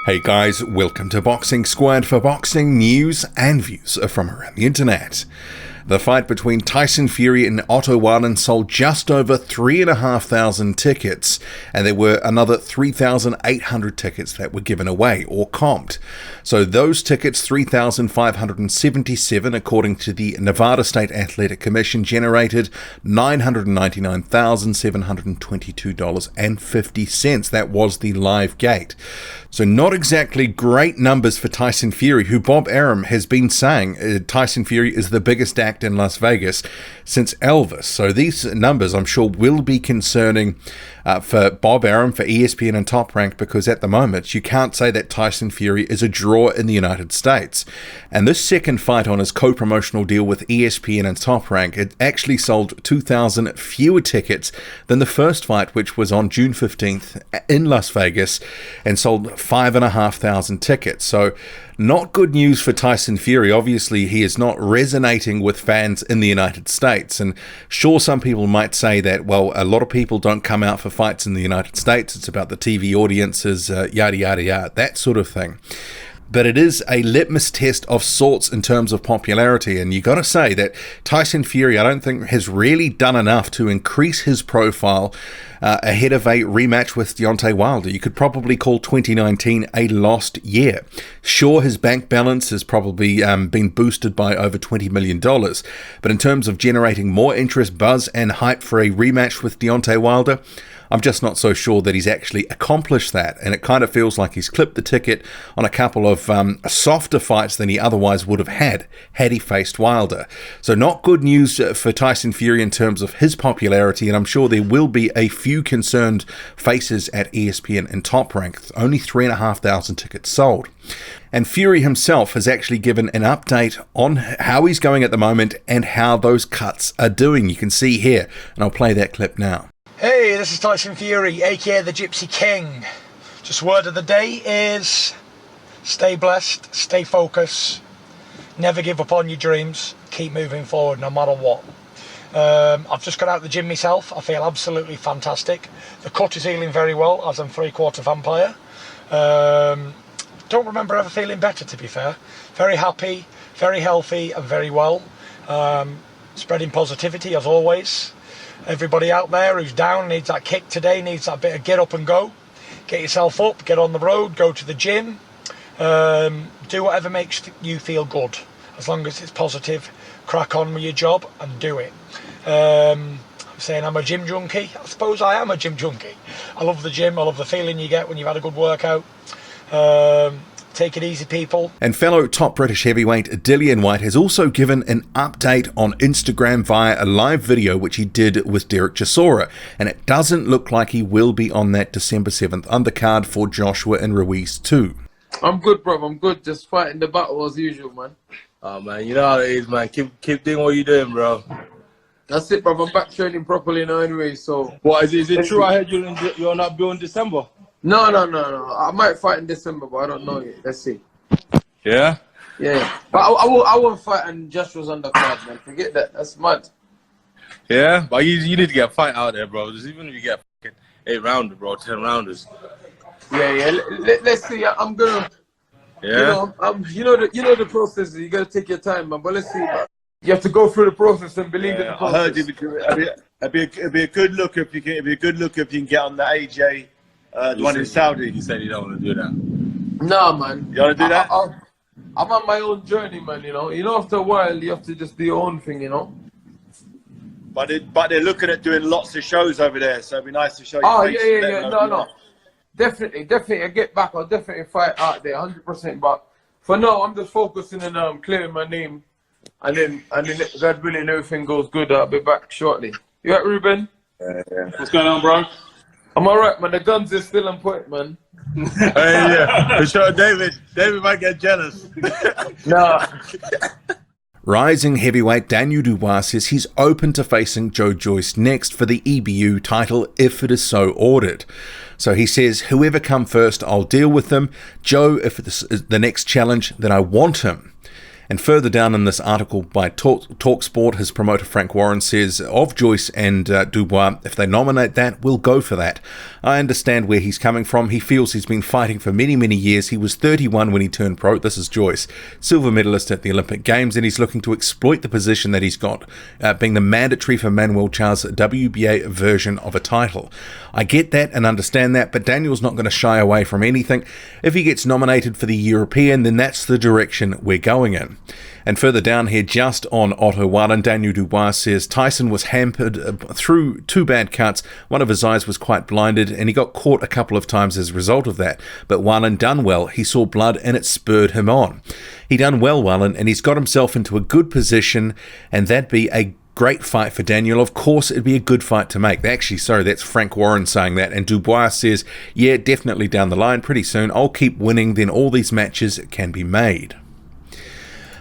Hey guys, welcome to Boxing Squad for boxing news and views from around the internet. The fight between Tyson Fury and Otto Wallen sold just over 3,500 tickets, and there were another 3,800 tickets that were given away or comped. So those tickets, 3,577 according to the Nevada State Athletic Commission, generated $999,722.50. That was the live gate. So not exactly great numbers for Tyson Fury, who Bob Arum has been saying Tyson Fury is the biggest act in Las Vegas since Elvis. So these numbers, I'm sure, will be concerning for Bob Arum, for ESPN and Top Rank, because at the moment you can't say that Tyson Fury is a draw in the United States. And this second fight on his co-promotional deal with ESPN and Top Rank, it actually sold 2,000 fewer tickets than the first fight, which was on June 15th in Las Vegas and sold 5,500 tickets. So not good news for Tyson Fury. Obviously, he is not resonating with fans in the United States. And sure, some people might say that, well, a lot of people don't come out for fights in the United States. It's about the TV audiences, yada, yada, yada, that sort of thing. But it is a litmus test of sorts in terms of popularity. And you got to say that Tyson Fury, I don't think, has really done enough to increase his profile ahead of a rematch with Deontay Wilder. You could probably call 2019 a lost year. Sure, his bank balance has probably been boosted by over $20 million. But in terms of generating more interest, buzz, and hype for a rematch with Deontay Wilder, I'm just not so sure that he's actually accomplished that, and it kind of feels like he's clipped the ticket on a couple of softer fights than he otherwise would have had he faced Wilder. So not good news for Tyson Fury in terms of his popularity, and I'm sure there will be a few concerned faces at ESPN and Top Rank. Only 3,500 tickets sold. And Fury himself has actually given an update on how he's going at the moment and how those cuts are doing. You can see here, and I'll play that clip now. Hey, this is Tyson Fury, aka the Gypsy King. Just word of the day is stay blessed, stay focused, never give up on your dreams, keep moving forward no matter what. I've just got out of the gym myself. I feel absolutely fantastic. The cut is healing very well, as I'm 3/4 vampire. Don't remember ever feeling better, to be fair. Very happy, very healthy and very well. Spreading positivity as always. Everybody out there who's down needs that kick today, needs that bit of get up and go. Get yourself up, get on the road, go to the gym. Do whatever makes you feel good. As long as it's positive, crack on with your job and do it. I'm saying I'm a gym junkie. I suppose I am a gym junkie. I love the gym. I love the feeling you get when you've had a good workout. Take it easy, people. And fellow top British heavyweight Dillian Whyte has also given an update on Instagram via a live video which he did with Derek Chisora, and it doesn't look like he will be on that December 7th undercard for Joshua and Ruiz too. I'm good, bro. I'm good. Just fighting the battle as usual, man. Oh, man, you know how it is, man. Keep doing what you're doing, bro. That's it, bro. I'm back training properly now anyway, so... What, is it true I heard you're not doing December? No. I might fight in December, but I don't know yet. Let's see. Yeah? Yeah. But I won't fight and Joshua's undercard, man. Forget that. That's mad. Yeah? But you need to get a fight out there, bro. Just even if you get 8 rounders, bro, 10 rounders. Yeah. Let's see. I'm gonna... Yeah? You know the process. You gotta take your time, man. But let's see, man. You have to go through the process and believe in the process. I heard it'd be a good look if you can get on the AJ, the one in Saudi. You said you don't want to do that. Nah, man. You want to do that? I'm on my own journey, man. You know, after a while, you have to just do your own thing. You know. But they're looking at doing lots of shows over there, so it'd be nice to show you. Oh yeah. No. Definitely. I get back. I'll definitely fight out there, 100%. But for now, I'm just focusing on clearing my name. And then God willing, everything goes good. I'll be back shortly. You right, Ruben? Yeah. What's going on, bro? I'm alright, man. The guns is still on point, man. Hey, yeah. For sure, David might get jealous. Nah. Rising heavyweight Daniel Dubois says he's open to facing Joe Joyce next for the EBU title if it is so ordered. So he says, whoever come first, I'll deal with them. Joe, if it's the next challenge, then I want him. And further down in this article by TalkSport, his promoter Frank Warren says, of Joyce and Dubois, if they nominate that, we'll go for that. I understand where he's coming from. He feels he's been fighting for many, many years. He was 31 when he turned pro. This is Joyce, silver medalist at the Olympic Games, and he's looking to exploit the position that he's got, being the mandatory for Manuel Char's WBA version of a title. I get that and understand that, but Daniel's not going to shy away from anything. If he gets nominated for the European, then that's the direction we're going in. And further down here, just on Otto Wallin, Daniel Dubois says Tyson was hampered through 2 bad cuts. One of his eyes was quite blinded, and he got caught a couple of times as a result of that. But Wallin done well. He saw blood, and it spurred him on. He done well, Wallin, and he's got himself into a good position, and that'd be a great fight for Daniel. Of course, it'd be a good fight to make. Actually, sorry, that's Frank Warren saying that. And Dubois says, yeah, definitely down the line, pretty soon. I'll keep winning, then all these matches can be made.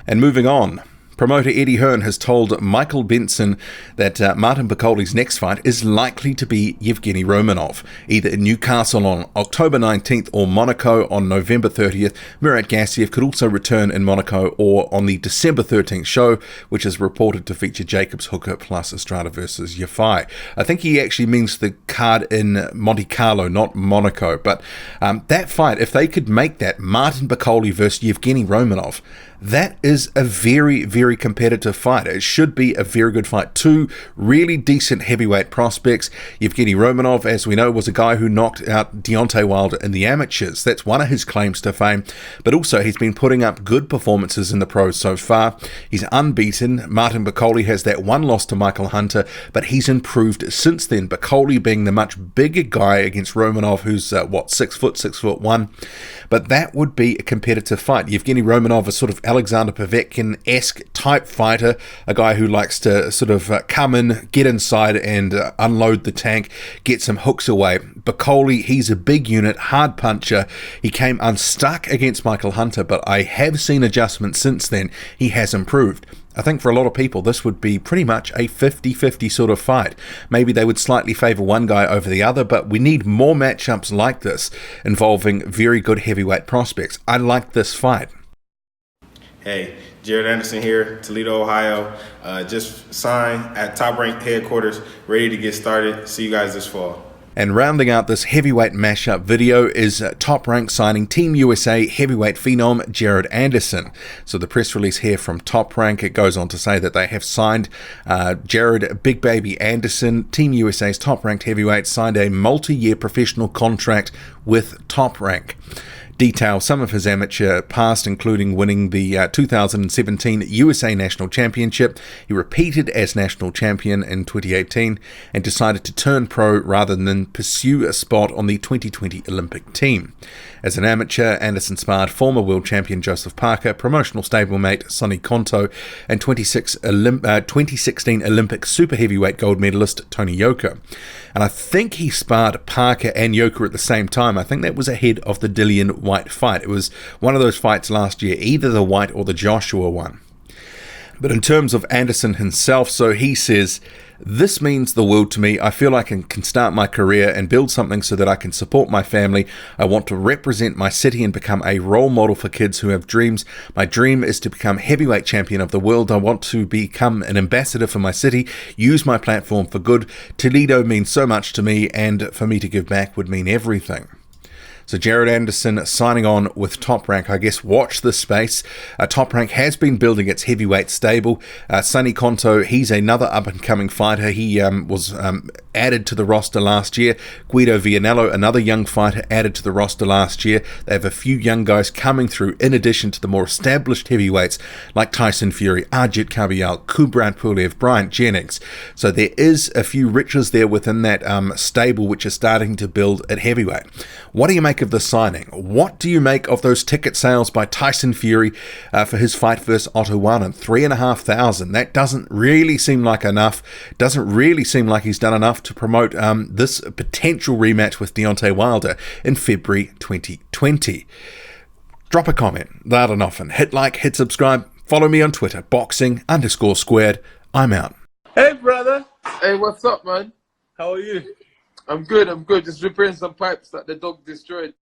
And moving on, promoter Eddie Hearn has told Michael Benson that Martin Bakole's next fight is likely to be Evgeny Romanov, either in Newcastle on October 19th or Monaco on November 30th. Murat Gassiev could also return in Monaco or on the December 13th show, which is reported to feature Jacobs Hooker plus Estrada versus Yafai. I think he actually means the card in Monte Carlo, not Monaco. But that fight, if they could make that Martin Bakole versus Evgeny Romanov, that is a very, very competitive fight. It should be a very good fight. 2 really decent heavyweight prospects. Evgeny Romanov, as we know, was a guy who knocked out Deontay Wilder in the amateurs. That's one of his claims to fame. But also, he's been putting up good performances in the pros so far. He's unbeaten. Martin Bakole has that one loss to Michael Hunter, but he's improved since then. Bakole being the much bigger guy against Romanov, who's 6'1". But that would be a competitive fight. Evgeny Romanov is sort of Alexander Povetkin-esque type fighter, a guy who likes to sort of come in, get inside and unload the tank, get some hooks away. Bakole, he's a big unit, hard puncher. He came unstuck against Michael Hunter, but I have seen adjustments since then. He has improved. I think for a lot of people, this would be pretty much a 50-50 sort of fight. Maybe they would slightly favour one guy over the other, but we need more matchups like this involving very good heavyweight prospects. I like this fight. Hey, Jared Anderson here, Toledo, Ohio. Just signed at Top Rank headquarters, ready to get started. See you guys this fall. And rounding out this heavyweight mashup video is Top Rank signing Team USA heavyweight phenom Jared Anderson. So the press release here from Top Rank, it goes on to say that they have signed Jared Big Baby Anderson. Team USA's top ranked heavyweight signed a multi-year professional contract with Top Rank. Detail some of his amateur past, including winning the 2017 USA National Championship. He repeated as national champion in 2018 and decided to turn pro rather than pursue a spot on the 2020 Olympic team. As an amateur, Anderson sparred former world champion Joseph Parker, promotional stablemate Sonny Konto, and 2016 Olympic super heavyweight gold medalist Tony Yoka. And I think he sparred Parker and Yoka at the same time. I think that was ahead of the Dillian Whyte fight. It was one of those fights last year, either the Whyte or the Joshua one. But in terms of Anderson himself, so he says, "This means the world to me. I feel like I can start my career and build something so that I can support my family. I want to represent my city and become a role model for kids who have dreams. My dream is to become heavyweight champion of the world. I want to become an ambassador for my city, use my platform for good. Toledo means so much to me, and for me to give back would mean everything." So Jared Anderson signing on with Top Rank. I guess watch this space. Top Rank has been building its heavyweight stable. Sonny Konto, he's another up-and-coming fighter. He was added to the roster last year. Guido Vianello, another young fighter, added to the roster last year. They have a few young guys coming through in addition to the more established heavyweights like Tyson Fury, Ajit Kabial, Kubrat Pulev, Bryant Jennings. So there is a few riches there within that stable which is starting to build at heavyweight. What do you make of the signing? What do you make of those ticket sales by Tyson Fury for his fight versus Otto Wallin? 3,500. That doesn't really seem like enough. Doesn't really seem like he's done enough to promote this potential rematch with Deontay Wilder in February 2020. Drop a comment loud and often. Hit like, hit subscribe. Follow me on Twitter, boxing_squared. I'm out. Hey, brother. Hey, what's up, man? How are you? I'm good. Just repairing some pipes that the dog destroyed.